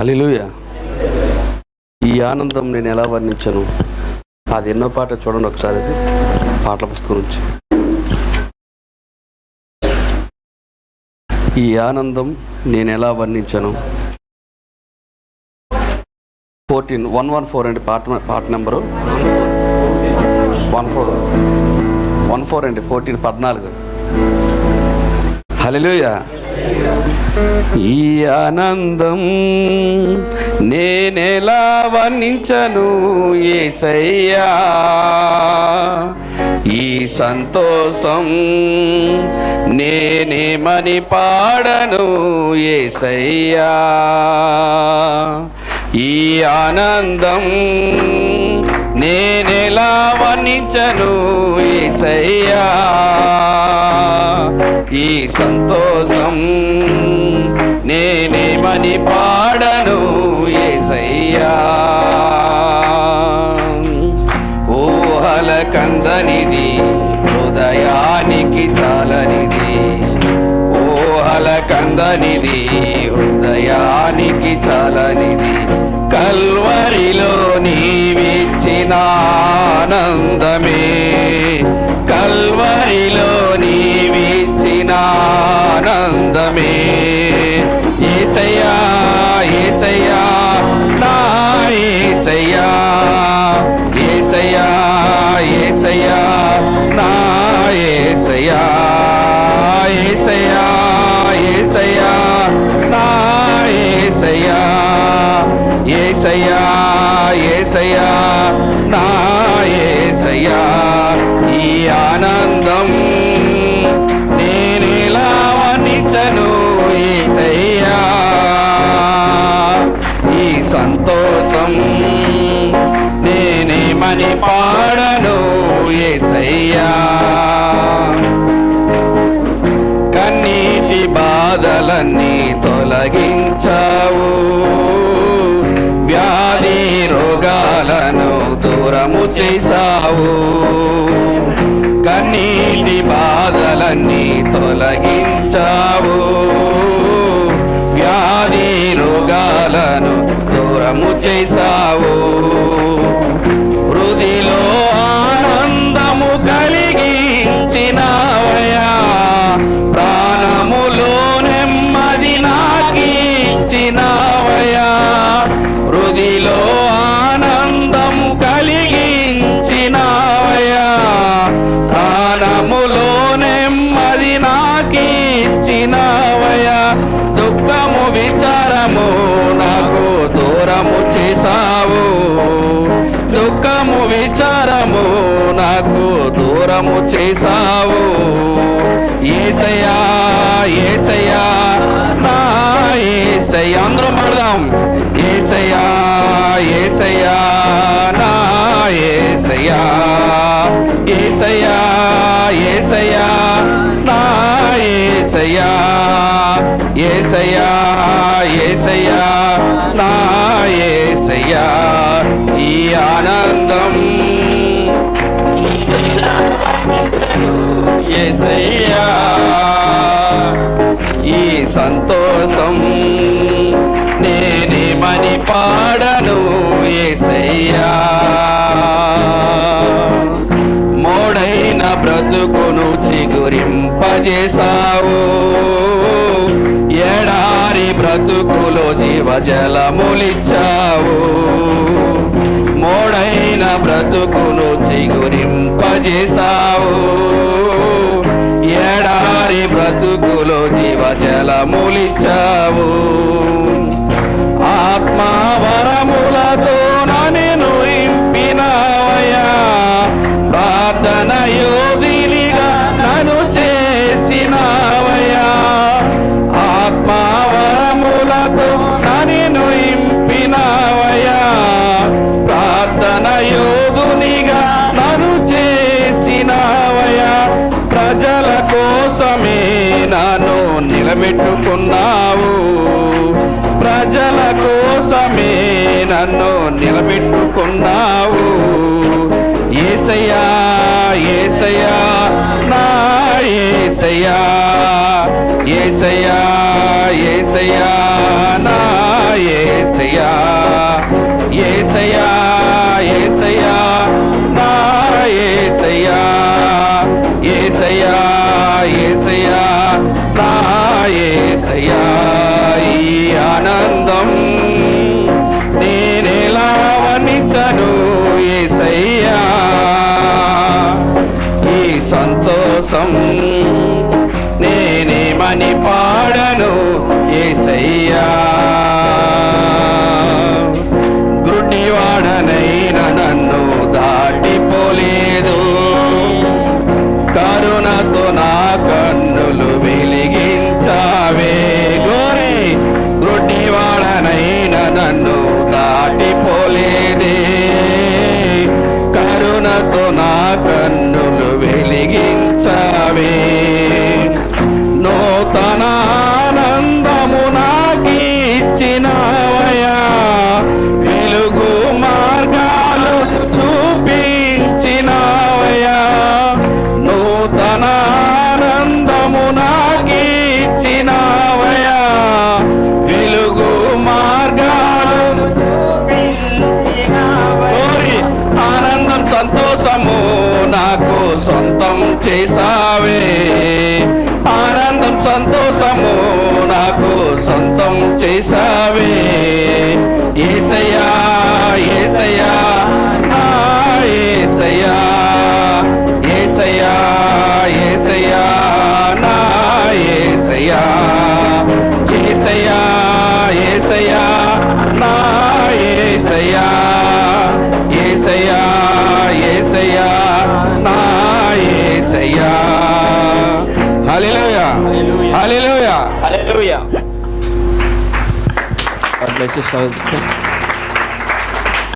హల్లెలూయా. ఈ ఆనందం నేను ఎలా వర్ణించను. అది ఎన్నో పాట చూడండి ఒకసారి, అది పాటల పుస్తకం నుంచి. ఈ ఆనందం నేను ఎలా వర్ణించను. 114 అండి పాట నెంబరు 14 అండి 14. హల్లెలూయా. ఈ ఆనందం నేనెలా వర్ణించను యేసయ్యా, ఈ సంతోషం నేనేమని పాడను యేసయ్యా, ఈ ఆనందం నేనెలా వర్ణించను యేసయ్యా, ఈ సంతోషం నేనేమని పాడను యేసయ్యా. ఊహల కందనిది హృదయానికి చాలనిది, ఊహల కందనిది హృదయానికి చాలనిది, కల్వరిలో నీవిచ్చిన ఆనందమే, కల్వరిలో నీవిచ్చిన ఆనందమే. యేసయ్యా యేసయ్యా నా యేసయ్యా, యేసయ్యా యేసయ్యా నా యేసయ్యా, యేసయ్యా యేసయ్యా నా యేసయ్యా, యేసయ్యా యేసయ్యా నా యేసయ్యా. ఈ ఆనందం నేనెలా వర్ణించను యేసయ్యా, ఈ సంతోషం నేనేమని పాడను యేసయ్యా. కన్నీటి బాధలన్నీ తొలగించావు, వ్యాధి రోగాలను దూరము చేశావు, కన్నీటి బాధలన్నీ తొలగించావు, వ్యాధి రోగాలను దూరము చేశావు, హృదిలో ఆనందము కలిగించినావయ్యా, ప్రాణములో నెమ్మది నాకిచ్చినావయ్యా, హృదిలో ఆనందము కలిగించినావయ్యా, ప్రాణములో నెమ్మది నాకిచ్చినావయ్యా, దుఃఖము విచారము నాకు దూరము చేశావు, దుఃఖము విచారము నాకు దూరము చేశావు. యేసయ్యా యేసయ్యా నా యేసయ్యా, అందరం పాడదాం. యేసయ్యా యేసయ్యా నా యేసయ్యా, యేసయ్యా యేసయ్యా నా యేసయ్యా, యేసయ్యా యేసయ్యా నా యేసయ్యా. ఈ ఆనందం యేసయ్యా, ఈ సంతోషం నేనేమని పాడను యేసయ్యా. మోడైన బ్రతుకును చిగురింపజేశావు, ఎడారి బ్రతుకులో జీవజలములిచ్చావు, మోడైన బ్రతుకును చిగురింపజేశావు, ఎడారి బ్రతుకులో జీవజలములిచ్చావు, ఆత్మవరములతో నన్ను ఇంపినావయ్యా, ప్రార్థన యోగినిగా నన్ను చేసినావయ్యా, ఆత్మవరములతో నన్ను ఇంపినావయ్యా, ప్రార్థన యోగునిగా నన్ను చేసినావయ్యా, ప్రజల కోసమే నన్ను నిలబెట్టుకున్నావు, ప్రజల కోసమే నన్ను నిలబెట్టుకున్నావు. యేసయ్యా యేసయ్యా నా యేసయ్యా, యేసయ్యా యేసయ్యా నా యేసయ్యా. యేసయ్యా యేసయ్యా యేసయ్యా నా యేసయ్యా యేసయ్యా యేసయ్యా నా యేసయ్యా ఈ ఆనందం నేనెలా వర్ణించను యేసయ్యా ఈ సంతోషం నేనేమని పాడను యేసయ్యా గుడ్డివాడనైన నన్ను దాటిపోలేదు కరుణతో నా కన్నులు వెలిగించావే గోరే గుడ్డివాడనైన నన్ను దాటిపోలేదే కరుణతో నా కన్నులు వెలిగించావే నూతన ఆనందము నాకిచ్చినవయా వెలుగు మార్గాలు చూపించినవయా నూతన ఆనందము నాకిచ్చినవయా వెలుగు మార్గాలు ఆనందం సంతోషము నాకు సొంతం చేసావే ఆనందం సంతోషము నాకు సొంతం చేసావే యేసయ్యా యేసయ్యా నా యేసయ్యా యేసయ్యా యేసయ్యా నా యేసయ్యా యేసయ్యా యేసయ్యా నా యేసయ్యా యేసయ్యా యేసయ్యా నా యేసయ్యా హల్లెలూయా హల్లెలూయా హల్లెలూయా. God bless you, sir.